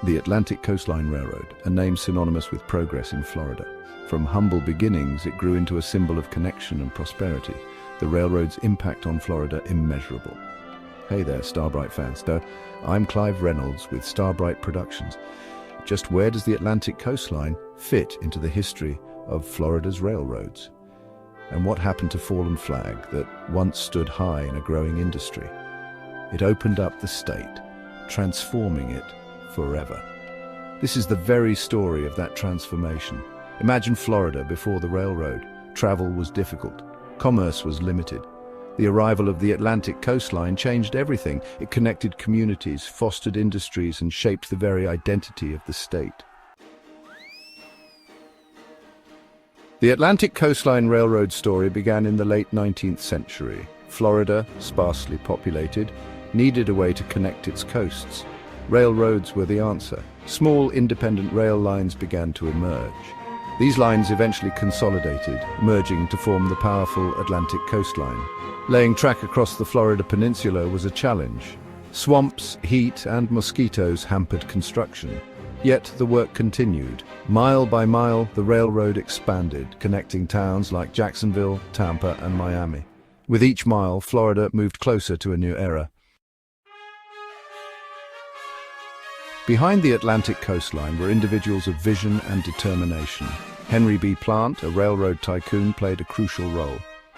The Atlantic Coastline Railroad, a name synonymous with progress in Florida. From humble beginnings, it grew into a symbol of connection and prosperity. The railroad's impact on Florida immeasurable. Hey there, Starbright fans. I'm Clive Reynolds with Starbright Productions. Just where does the Atlantic Coastline fit into the history of Florida's railroads? And what happened to Fallen Flag that once stood high in a growing industry? It opened up the state, transforming it forever. This is the very story of that transformation. Imagine Florida before the railroad. Travel was difficult. Commerce was limited. The arrival of the Atlantic Coastline changed everything. It connected communities, fostered industries, and shaped the very identity of the state. The Atlantic Coastline Railroad story began in the late 19th century. Florida, sparsely populated, needed a way to connect its coasts. Railroads were the answer. Small independent rail lines began to emerge. These lines eventually consolidated, merging to form the powerful Atlantic Coastline. Laying track across the Florida peninsula was a challenge. Swamps, heat, and mosquitoes hampered construction. Yet the work continued. Mile by mile, the railroad expanded, connecting towns like Jacksonville, Tampa, and Miami. With each mile, Florida moved closer to a new era. Behind the Atlantic Coastline were individuals of vision and determination. Henry B. Plant, a railroad tycoon, played a crucial role.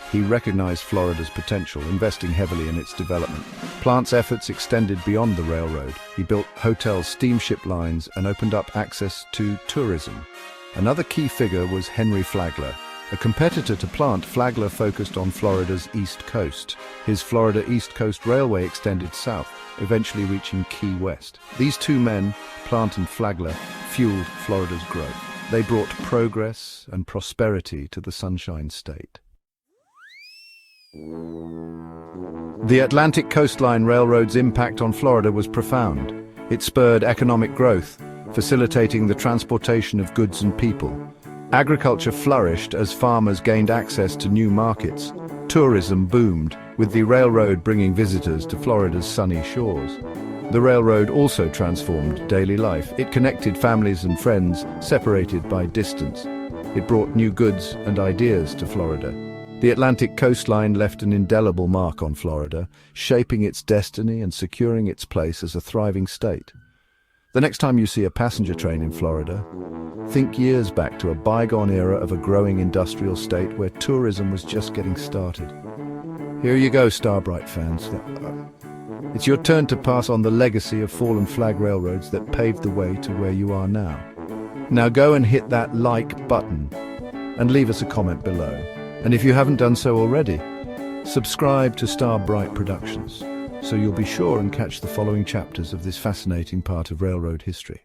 He recognized Florida's potential, investing heavily in its development. Plant's efforts extended beyond the railroad. He built hotels, steamship lines, and opened up access to tourism. Another key figure was Henry Flagler. A competitor to Plant, Flagler focused on Florida's east coast. His Florida East Coast Railway extended south, eventually reaching Key West. These two men, Plant and Flagler, fueled Florida's growth. They brought progress and prosperity to the Sunshine State. The Atlantic Coastline Railroad's impact on Florida was profound. It spurred economic growth, facilitating the transportation of goods and people. Agriculture flourished as farmers gained access to new markets. Tourism boomed, with the railroad bringing visitors to Florida's sunny shores. The railroad also transformed daily life. It connected families and friends separated by distance. It brought new goods and ideas to Florida. The Atlantic Coastline left an indelible mark on Florida, shaping its destiny and securing its place as a thriving state. The next time you see a passenger train in Florida, think years back to a bygone era of a growing industrial state where tourism was just getting started. Here you go, Starbright fans. It's your turn to pass on the legacy of Fallen Flag railroads that paved the way to where you are now. Now go and hit that like button and leave us a comment below. And if you haven't done so already, subscribe to Starbright Productions so you'll be sure and catch the following chapters of this fascinating part of railroad history.